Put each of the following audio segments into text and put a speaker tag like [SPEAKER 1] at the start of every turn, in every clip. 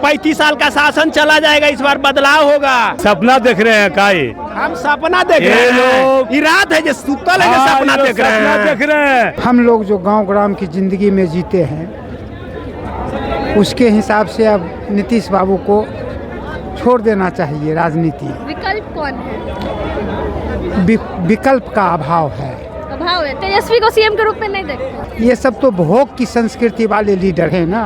[SPEAKER 1] 35 साल का शासन चला जाएगा, इस बार बदलाव होगा।
[SPEAKER 2] सपना देख रहे हैं काई,
[SPEAKER 1] हम सपना देख रहे हैं, रात है जो सुतल है जो सपना देख रहे हैं।
[SPEAKER 3] हम लोग जो गांव ग्राम की जिंदगी में जीते हैं उसके हिसाब से अब नीतीश बाबू को छोड़ देना चाहिए राजनीति।
[SPEAKER 4] विकल्प कौन है?
[SPEAKER 3] विकल्प का अभाव है।
[SPEAKER 4] अभाव है। तेजस्वी को सीएम के रूप में नहीं देखते?
[SPEAKER 3] ये सब तो भोग की संस्कृति वाले लीडर हैं ना,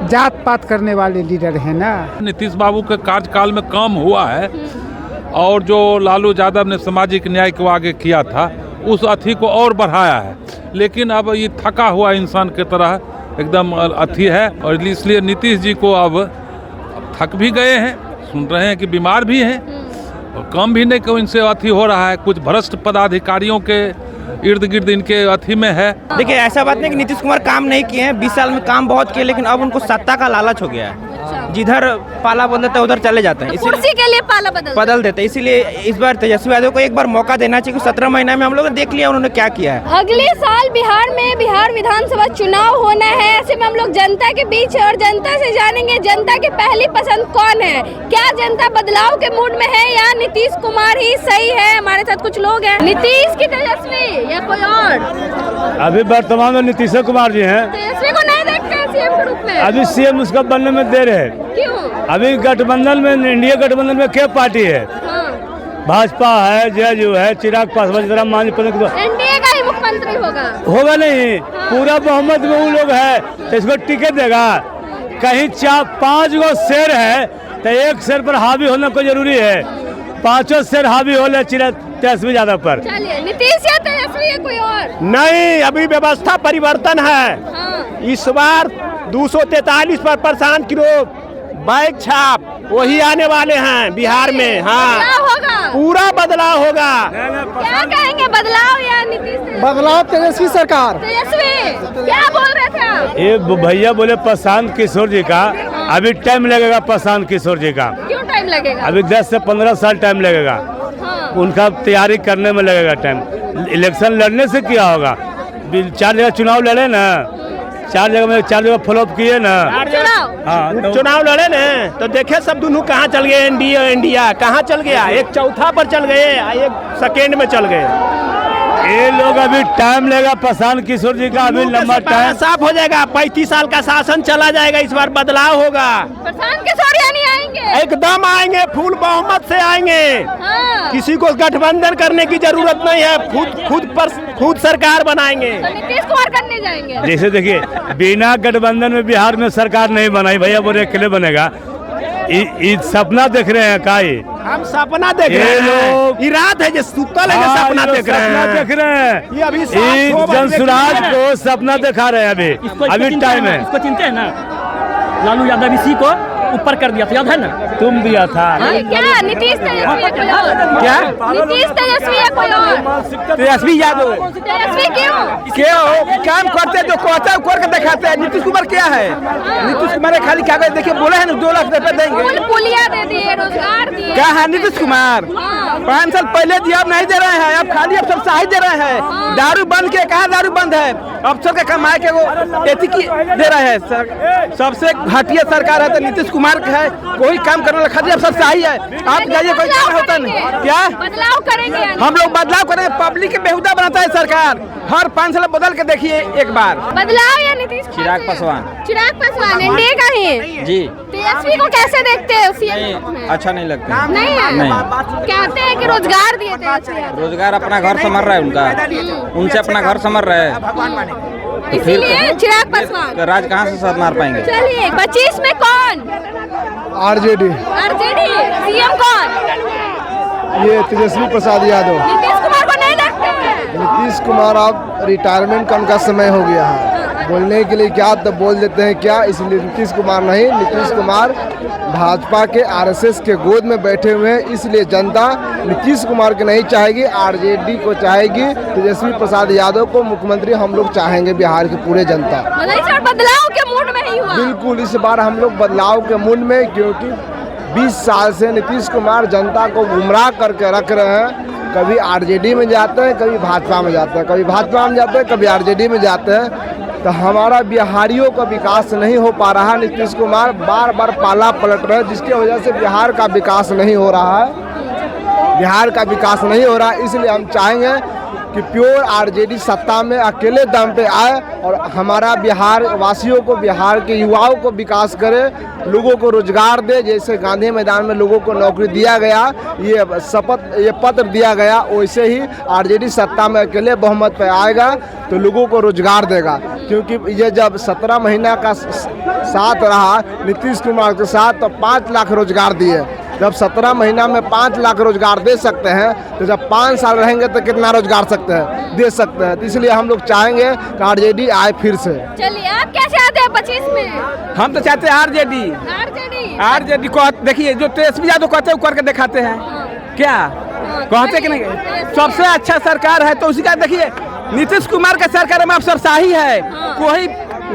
[SPEAKER 3] जात पात करने वाले लीडर हैं ना।
[SPEAKER 5] नीतीश बाबू के कार्यकाल में काम हुआ है और जो लालू यादव ने सामाजिक न्याय को आगे किया था उस अथी को और बढ़ाया है, लेकिन अब ये थका हुआ इंसान की तरह एकदम अथी है और इसलिए नीतीश जी को अब थक भी गए हैं, सुन रहे हैं कि बीमार भी हैं और काम भी नहीं को इनसे अथी हो रहा है। कुछ भ्रष्ट पदाधिकारियों के इर्द गिर्द इनके अथी में है।
[SPEAKER 1] देखिए ऐसा बात नहीं कि नीतीश कुमार काम नहीं किए हैं, 20 साल में काम बहुत किए, लेकिन अब उनको सत्ता का लालच हो गया है। जिधर पाला बदलता है उधर चले जाते हैं,
[SPEAKER 4] कुर्सी के लिए पाला
[SPEAKER 1] बदल देते हैं। इसीलिए इस बार तेजस्वी यादव को एक बार मौका देना चाहिए। 17 महीना में हम लोगों ने देख लिया उन्होंने क्या किया है।
[SPEAKER 4] अगले साल बिहार में बिहार विधानसभा चुनाव होना है, ऐसे में हम लोग जनता के बीच और जनता से जानेंगे जनता की पहली पसंद कौन है। क्या जनता बदलाव के मूड में है या नीतीश कुमार ही सही है? हमारे साथ कुछ लोग हैं। नीतीश की तेजस्वी या कोई और?
[SPEAKER 2] अभी वर्तमान में नीतीश कुमार जी हैं।
[SPEAKER 4] तेजस्वी को नहीं देखते हैं सीएम के रूप में?
[SPEAKER 2] अभी सीएम उसका बनने में देर है।
[SPEAKER 4] क्यों?
[SPEAKER 2] अभी गठबंधन में, इंडिया गठबंधन में क्या पार्टी है? भाजपा है, जदयू है, चिराग पासवान, मांझी
[SPEAKER 4] एनडीए का ही मुख्यमंत्री
[SPEAKER 2] होगा नहीं। पूरा बहुमत में वो लोग है तो इसको टिकट देगा। कहीं 4-5 गो शेर है तो एक शेर पर हावी होना को जरूरी है। 5 शेर हावी हो ले तेजस्वी यादव पर।
[SPEAKER 4] चलिए नीतीश या तेजस्वी या कोई और?
[SPEAKER 1] नहीं, अभी व्यवस्था परिवर्तन है। इस बार 243 पर प्रशांत किशोर बैग छाप वही आने वाले हैं बिहार में। हाँ,
[SPEAKER 4] होगा,
[SPEAKER 1] पूरा बदलाव होगा।
[SPEAKER 4] क्या कहेंगे, बदलाव या नीतीश?
[SPEAKER 3] बदलाव तेजस्वी सरकार।
[SPEAKER 4] तेजस्वी क्या बोल रहे थे आप?
[SPEAKER 2] ये भैया बोले प्रशांत किशोर जी का अभी टाइम लगेगा। प्रशांत किशोर जी का
[SPEAKER 4] क्यों टाइम लगेगा?
[SPEAKER 2] अभी 10 से 15 साल टाइम लगेगा। उनका तैयारी करने में लगेगा टाइम। इलेक्शन लड़ने से क्या होगा? 4 जगह चुनाव लड़े ना, 4 जगह फ्लॉप किए ना।
[SPEAKER 1] हाँ, चुनाव लड़े ना तो देखे सब दोनों कहाँ चल गए। इंडिया कहाँ चल गया? एक चौथा पर चल गए, एक सेकेंड में चल गए।
[SPEAKER 2] ये लोग अभी टाइम लेगा। प्रशांत किशोर जी का अभी लंबा टाइम
[SPEAKER 1] साफ हो जाएगा। 35 साल का शासन चला जाएगा, इस बार बदलाव होगा।
[SPEAKER 4] प्रशांत किशोर यानी आएंगे?
[SPEAKER 1] एकदम आएंगे, फुल बहुमत से आएंगे। किसी को गठबंधन करने की जरूरत नहीं है, खुद सरकार बनाएंगे।
[SPEAKER 4] तो नीतीश कुमार करने जाएंगे।
[SPEAKER 2] जैसे देखिए बिना गठबंधन में बिहार में सरकार नहीं बनाई, भैया बोले अकेले बनेगा। सपना देख रहे हैं काई,
[SPEAKER 1] हम सपना देख रहे हैं, रात है जो सुतल है जो सपना देख रहे हैं।
[SPEAKER 2] ये अभी जनसुराज को सपना दिखा रहे हैं। अभी टाइम है।
[SPEAKER 6] इसको चिंता है ना, लालू यादव इसी को ऊपर कर दिया था, याद है ना?
[SPEAKER 2] तुम दिया था।
[SPEAKER 4] क्या नीतीश तेजस्वी या कोई और?
[SPEAKER 1] क्या
[SPEAKER 4] नीतीश तेजस्वी या कोई और?
[SPEAKER 1] तेजस्वी यादव।
[SPEAKER 4] तेजस्वी क्यों?
[SPEAKER 1] काम करते जो कहते हैं कर के दिखाते हैं। नीतीश कुमार क्या है? नीतीश कुमार खाली कागज देखिए बोले हैं ना 2 लाख रुपए देंगे,
[SPEAKER 4] पुलिया दे दिए, रोजगार दिए।
[SPEAKER 1] क्या है नीतीश कुमार? 5 साल पहले दिया, अब नहीं दे रहे हैं। अब खाली अब सब सहाय दे रहे हैं। दारू बंद के, कहा दारू बंद है? अफसर का कमाए के वो दे रहे हैं। सबसे घटिया सरकार है तो नीतीश कुमार का है। कोई काम करने लगा अब सब सही है। आप जाइए, कोई काम होता नहीं। क्या
[SPEAKER 4] बदलाव करेंगे?
[SPEAKER 1] हम लोग बदलाव करेंगे। पब्लिक के बेहुदा बनाता है सरकार। हर 5 साल बदल के देखिए एक बार।
[SPEAKER 4] बदलाव या नीतीश?
[SPEAKER 1] चिराग पासवान।
[SPEAKER 4] चिराग पासवान एनडीए का ही
[SPEAKER 1] जी।
[SPEAKER 4] तेजस्वी को कैसे देखते हैं सीएम?
[SPEAKER 1] अच्छा नहीं लगता।
[SPEAKER 4] नहीं है? कहते हैं कि रोजगार दिए थे।
[SPEAKER 1] रोजगार अपना घर संभल रहा है उनका, उनसे अपना घर संभल रहा है।
[SPEAKER 4] इसीलिए चिराग पासवान।
[SPEAKER 1] राज कहाँ से साथ मार पाएंगे?
[SPEAKER 4] चलिए 25 में कौन?
[SPEAKER 3] आरजेडी।
[SPEAKER 4] सीएम कौन?
[SPEAKER 3] ये तेजस्वी प्रसाद यादव।
[SPEAKER 4] नीतीश कुमार को नहीं लगते हैं?
[SPEAKER 3] नीतीश कुमार अब रिटायरमेंट का उनका समय हो गया है। बोलने के लिए क्या तो बोल देते हैं क्या, इसलिए नीतीश कुमार नहीं। नीतीश कुमार भाजपा के आरएसएस के गोद में बैठे हुए हैं, इसलिए जनता नीतीश कुमार को नहीं चाहेगी, आरजेडी को चाहेगी। तेजस्वी प्रसाद यादव को मुख्यमंत्री हम लोग चाहेंगे, बिहार की पूरे जनता।
[SPEAKER 4] बदलाव के मूड में ही हुआ।
[SPEAKER 3] बिल्कुल, इस बार हम लोग बदलाव के मूड में, क्योंकि 20 साल से नीतीश कुमार जनता को गुमराह करके रख रहे हैं। कभी आरजेडी में जाते हैं, कभी भाजपा में जाते हैं, कभी भाजपा में जाते हैं, कभी आरजेडी में जाते हैं। तो हमारा बिहारियों का विकास नहीं हो पा रहा। नीतीश कुमार बार बार पाला पलट रहे हैं, जिसकी वजह से बिहार का विकास नहीं हो रहा है। बिहार का विकास नहीं हो रहा, इसलिए हम चाहेंगे कि प्योर आरजेडी सत्ता में अकेले दम पे आए और हमारा बिहार वासियों को, बिहार के युवाओं को विकास करे, लोगों को रोजगार दे। जैसे गांधी मैदान में लोगों को नौकरी दिया गया, ये पत्र दिया गया, वैसे ही आरजेडी सत्ता में अकेले बहुमत पे आएगा तो लोगों को रोजगार देगा। क्योंकि ये जब 17 महीना का साथ रहा नीतीश कुमार के साथ, तो 5 लाख रोजगार दिए। जब 17 महीना में 5 लाख रोजगार दे सकते हैं, तो जब 5 साल रहेंगे तो कितना रोजगार दे सकते हैं। तो इसलिए हम लोग चाहेंगे कि आरजेडी आए फिर से।
[SPEAKER 4] चलिए, आप क्या चाहते हैं 25 में?
[SPEAKER 1] हम तो चाहते हैं आरजेडी को। देखिए, जो तेजस्वी यादव कहते हैं वो करके दिखाते हैं। क्या कहते कि नहीं, सबसे अच्छा सरकार है तो उसी का। देखिए, नीतीश कुमार का सरकार में अफसरशाही है। कोई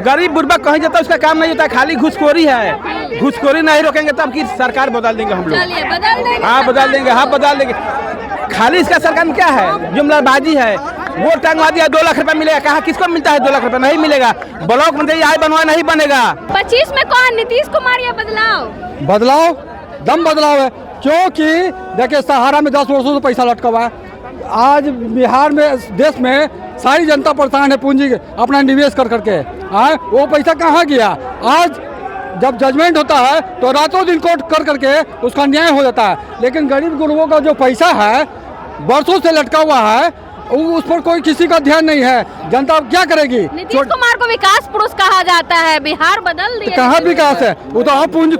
[SPEAKER 1] गरीब बुर्बक कहीं जाता है उसका काम नहीं होता, खाली घुसखोरी है। घुसखोरी नहीं रोकेंगे तब की सरकार बदल देंगे हम लोग। हाँ, बदल देंगे। खाली इसका सरकार में क्या है, जुमलाबाजी है। वोट टांगवा दिया, 2 लाख रुपए मिलेगा। कहाँ, किसको मिलता है 2 लाख रुपए? नहीं मिलेगा। ब्लॉक मंत्री आय बनवा नहीं बनेगा।
[SPEAKER 4] 25 में कौन, नीतीश कुमार या बदलाव?
[SPEAKER 7] दम बदलाव है। क्योंकि देखिए, सहारा में 10 वर्षों से पैसा लटका हुआ है। आज बिहार में, देश में सारी जनता परेशान है, पूंजी अपना निवेश कर करके। वो पैसा कहाँ गया? आज जब जजमेंट होता है तो रातों दिन कोर्ट कर करके उसका न्याय हो जाता है, लेकिन गरीब गुरबों का जो पैसा है वर्षों से लटका हुआ है, उस पर कोई किसी का ध्यान नहीं है। जनता अब क्या करेगी?
[SPEAKER 4] नीतीश कुमार को विकास पुरुष कहा जाता है, बिहार बदल दिया।
[SPEAKER 7] कहाँ विकास है? वो तो आप पूंजी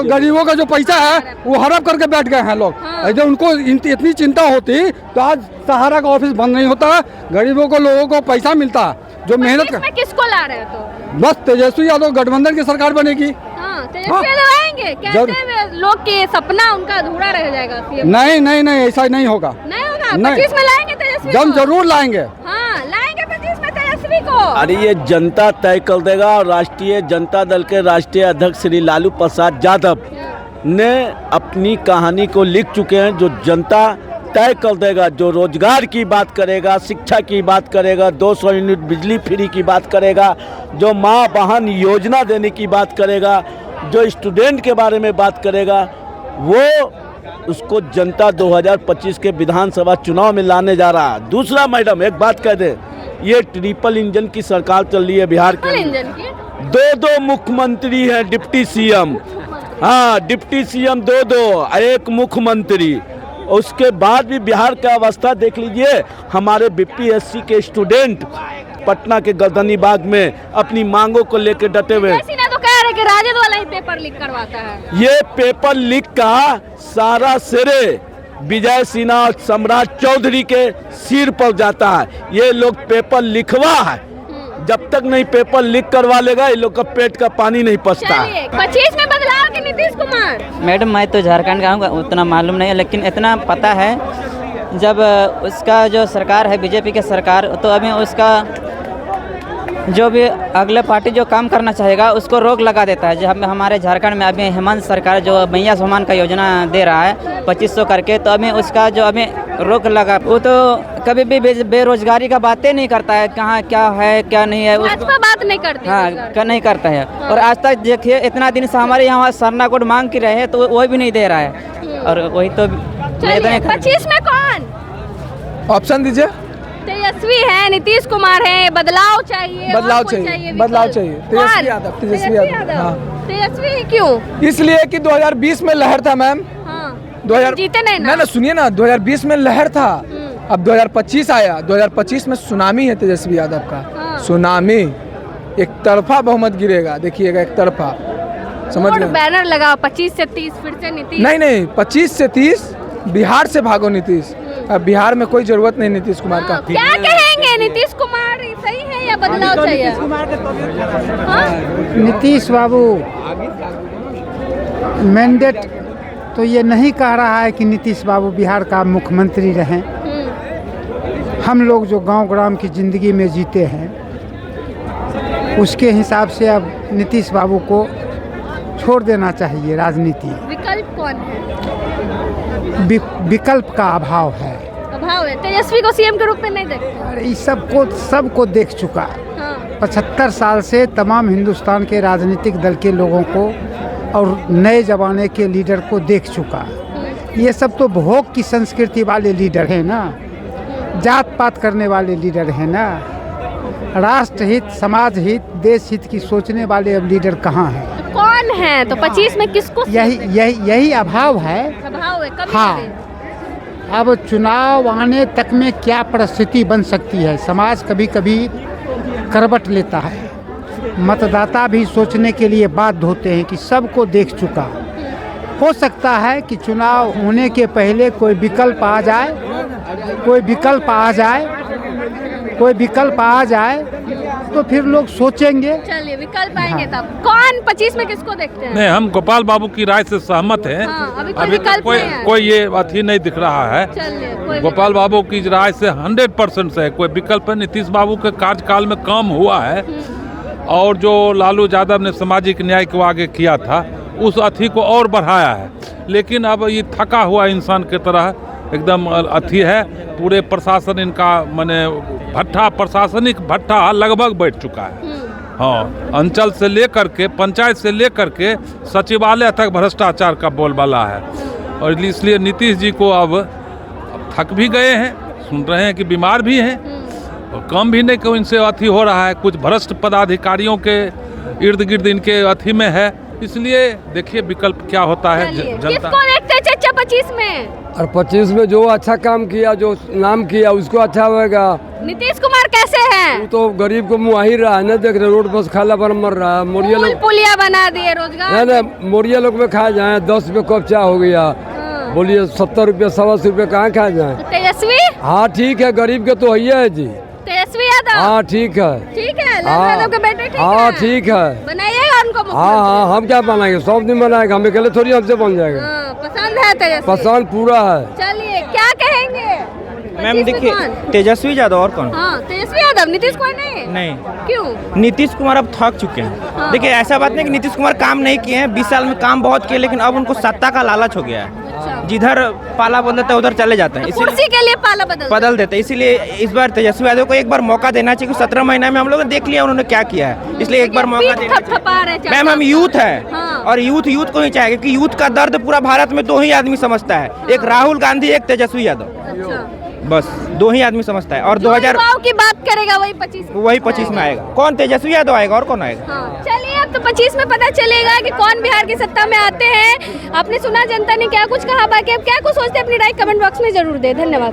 [SPEAKER 7] गरीबों का जो पैसा है वो हड़प करके बैठ गए हैं लोग। जब उनको इतनी चिंता होती तो आज सहारा का ऑफिस बंद नहीं होता, गरीबों को, लोगों को पैसा मिलता जो मेहनत कर।
[SPEAKER 4] किसको ला रहे हो? तो
[SPEAKER 7] बस तेजस्वी यादव गठबंधन की सरकार बनेगी।
[SPEAKER 4] तेजस्वी यादव आएंगे? कहते हैं लोग के सपना उनका अधूरा रह जाएगा।
[SPEAKER 7] नहीं, ऐसा नहीं होगा।
[SPEAKER 4] 25 में लाएंगे तेजस्वी को?
[SPEAKER 7] जरूर लाएंगे।
[SPEAKER 4] हाँ, लाएंगे 25 में तेजस्वी को।
[SPEAKER 8] अरे ये जनता तय कर देगा। और राष्ट्रीय जनता दल के राष्ट्रीय अध्यक्ष श्री लालू प्रसाद यादव ने अपनी कहानी को लिख चुके हैं, जो जनता तय कर देगा। जो रोजगार की बात करेगा, शिक्षा की बात करेगा, 200 यूनिट बिजली फ्री की बात करेगा, जो माँ बहन योजना देने की बात करेगा, जो स्टूडेंट के बारे में बात करेगा, वो उसको जनता 2025 के विधानसभा चुनाव में लाने जा रहा है। दूसरा, मैडम एक बात कह दे, ये ट्रिपल इंजन की सरकार चल रही है बिहार के। 2 मुख्यमंत्री हैं, डिप्टी सीएम। हाँ, डिप्टी सीएम 2, एक मुख्यमंत्री। उसके बाद भी बिहार का अवस्था देख लीजिए। हमारे बीपीएससी के स्टूडेंट पटना के गर्दनी बाग में अपनी मांगों को लेकर डटे हुए।
[SPEAKER 4] तो कह रहे कि राजद वाला ही पेपर लीक करवाता है।
[SPEAKER 8] ये पेपर लीक का सारा श्रेय विजय सिन्हा और सम्राट चौधरी के सिर पर जाता है। ये लोग पेपर लिखवा है, जब तक नहीं पेपर लीक करवा लेगा ये लोग का पेट का पानी नहीं पचता।
[SPEAKER 4] 25 में बदलाव के नीतीश कुमार?
[SPEAKER 9] मैडम, मैं तो झारखंड का हूँ, उतना मालूम नहीं है, लेकिन इतना पता है जब उसका जो सरकार है बीजेपी की सरकार, तो अभी उसका जो भी अगले पार्टी जो काम करना चाहेगा उसको रोक लगा देता है। जब हमारे झारखंड में अभी हेमंत सरकार जो मैया सम्मान का योजना दे रहा है 2500 करके, तो अभी उसका जो अभी रोक लगा, वो तो कभी भी बेरोजगारी का बातें नहीं करता है, कहाँ क्या है क्या नहीं है
[SPEAKER 4] उसको बात नहीं करती।
[SPEAKER 9] हाँ, नहीं करता है। और आज तक देखिए, इतना दिन से हमारे यहाँ सरना कोड मांग के रहे तो वही भी नहीं दे रहा है। और वही तो
[SPEAKER 4] 25 में कौन?
[SPEAKER 7] ऑप्शन दीजिए।
[SPEAKER 4] तेजस्वी है, नीतीश कुमार है, बदलाव चाहिए?
[SPEAKER 7] तेजस्वी यादव।
[SPEAKER 4] तेजस्वी क्यों?
[SPEAKER 7] इसलिए कि 2020 में लहर था मैम। 2000
[SPEAKER 4] जीते नहीं ना?
[SPEAKER 7] सुनिए ना, 2020 में लहर था, अब 2025 आया। 2025 में सुनामी है तेजस्वी यादव का। सुनामी, एक तरफा बहुमत गिरेगा, देखिएगा, एक तरफा। समझ गए?
[SPEAKER 4] बैनर लगा 25 से 30 फिर से नीतीश।
[SPEAKER 7] नहीं, 25 से 30 बिहार से भागो नीतीश। अब बिहार में कोई जरूरत नहीं नीतीश कुमार का।
[SPEAKER 4] क्या कहेंगे, नीतीश कुमार सही है या बदलाव चाहिए?
[SPEAKER 10] नीतीश बाबू मैंडेट तो ये नहीं कह रहा है कि नीतीश बाबू बिहार का मुख्यमंत्री रहें। हम लोग जो गांव ग्राम की जिंदगी में जीते हैं उसके हिसाब से अब नीतीश बाबू को छोड़ देना चाहिए राजनीति।
[SPEAKER 4] विकल्प कौन है?
[SPEAKER 10] विकल्प का अभाव है।
[SPEAKER 4] तेजस्वी को सीएम के रूप में नहीं देखते?
[SPEAKER 10] अरे सबको देख चुका।
[SPEAKER 4] हाँ।
[SPEAKER 10] 75 साल से तमाम हिंदुस्तान के राजनीतिक दल के लोगों को और नए ज़माने के लीडर को देख चुका। ये सब तो भोग की संस्कृति वाले लीडर हैं ना, जात पात करने वाले लीडर हैं ना। राष्ट्र हित, समाज हित, देश हित की सोचने वाले अब लीडर कहाँ हैं?
[SPEAKER 4] तो कौन है? तो 25 में किसको?
[SPEAKER 10] यही अभाव है।
[SPEAKER 4] अभाव है, कमी
[SPEAKER 10] हाँ,
[SPEAKER 4] है।
[SPEAKER 10] अब चुनाव आने तक में क्या परिस्थिति बन सकती है? समाज कभी कभी करवट लेता है, मतदाता भी सोचने के लिए बाध्य होते हैं कि सबको देख चुका। हो सकता है कि चुनाव होने के पहले कोई विकल्प आ जाए, तो फिर लोग सोचेंगे।
[SPEAKER 4] चलिए, विकल्प आएंगे तब। कौन 25 में किसको देखते हैं?
[SPEAKER 5] नहीं, हम गोपाल बाबू की राय से सहमत हैं।
[SPEAKER 4] अभी
[SPEAKER 5] अभी तक कोई ये अथी नहीं दिख रहा है।
[SPEAKER 4] चलिए,
[SPEAKER 5] गोपाल बाबू की राय से 100% से कोई विकल्प है। नीतीश बाबू के कार्यकाल में काम हुआ है और जो लालू यादव ने सामाजिक न्याय को आगे किया था उस अथी को और बढ़ाया है। लेकिन अब ये थका हुआ इंसान की तरह एकदम अथी है। पूरे प्रशासन इनका माने प्रशासनिक भट्ठा लगभग बैठ चुका है। हाँ, अंचल से लेकर के पंचायत से लेकर के सचिवालय तक भ्रष्टाचार का बोलबाला है। और इसलिए नीतीश जी को अब थक भी गए हैं, सुन रहे हैं कि बीमार भी हैं और कम भी नहीं कि इनसे अथी हो रहा है। कुछ भ्रष्ट पदाधिकारियों के इर्द गिर्द इनके अथी में है। इसलिए देखिए विकल्प क्या होता है। जनता
[SPEAKER 4] किसको देखते हैं चाचा 25 में?
[SPEAKER 7] और 25 में जो अच्छा काम किया, जो नाम किया, उसको अच्छा होगा।
[SPEAKER 4] नीतीश कुमार कैसे हैं?
[SPEAKER 7] वो तो गरीब को मुआहिर रहा है ना, देख रहे रोड बस खाला पर मर रहा है। मोरिया लोग
[SPEAKER 4] पुलिया बना दिए, रोजगार
[SPEAKER 7] ना, मोरिया लोग में खा जाए 10 रुपये कप चाय हो गया। बोलिए 70 रुपये 125 रुपये कहाँ खा जाए?
[SPEAKER 4] तेजस्वी?
[SPEAKER 7] हाँ ठीक है, गरीब के तो है जी।
[SPEAKER 4] तेजस्वी यादव?
[SPEAKER 7] हाँ ठीक है,
[SPEAKER 4] ठीक है। लालू यादव के बेटे ठीक है?
[SPEAKER 7] हाँ ठीक है,
[SPEAKER 4] बनाइएगा उनको मुख्यमंत्री?
[SPEAKER 7] हाँ, हम क्या बनाएंगे, सब दिन बनाएगा, हम अकेले थोड़ी हमसे बन जाएगा।
[SPEAKER 4] पसंद है तेजस्वी?
[SPEAKER 7] पसंद पूरा है।
[SPEAKER 4] चलिए, क्या कहेंगे?
[SPEAKER 9] मैम देखिए, तेजस्वी यादव और कौन?
[SPEAKER 4] हाँ, तेजस्वी यादव। नीतीश कुमार नहीं? क्यों?
[SPEAKER 9] नीतीश कुमार अब थक चुके हैं। देखिए, ऐसा बात नहीं कि नीतीश कुमार काम नहीं किए हैं, 20 साल में काम बहुत किए, लेकिन अब उनको सत्ता का लालच हो गया है। जिधर पाला बदलता है उधर चले जाते हैं,
[SPEAKER 4] कुर्सी के लिए पाला बदल
[SPEAKER 9] देते हैं। इसीलिए इस बार तेजस्वी यादव को एक बार मौका देना चाहिए। 17 महीने में हम लोग ने देख लिया उन्होंने क्या किया है, इसलिए एक बार मौका देना चाहिए। मैम, हम यूथ है और यूथ को ही चाहिए, क्योंकि यूथ का दर्द पूरा भारत में 2 ही आदमी समझता है, एक राहुल गांधी, एक तेजस्वी यादव। बस 2 ही आदमी समझता है। और 2000
[SPEAKER 4] की बात करेगा वही 25
[SPEAKER 9] में आएगा। कौन? तेजस्वी यादव आएगा, और कौन आएगा?
[SPEAKER 4] चलिए, अब तो 25 में पता चलेगा कि कौन बिहार की सत्ता में आते हैं। आपने सुना जनता ने क्या कुछ कहा, बाकी अब क्या कुछ सोचते हैं अपनी राय कमेंट बॉक्स में जरूर दे। धन्यवाद।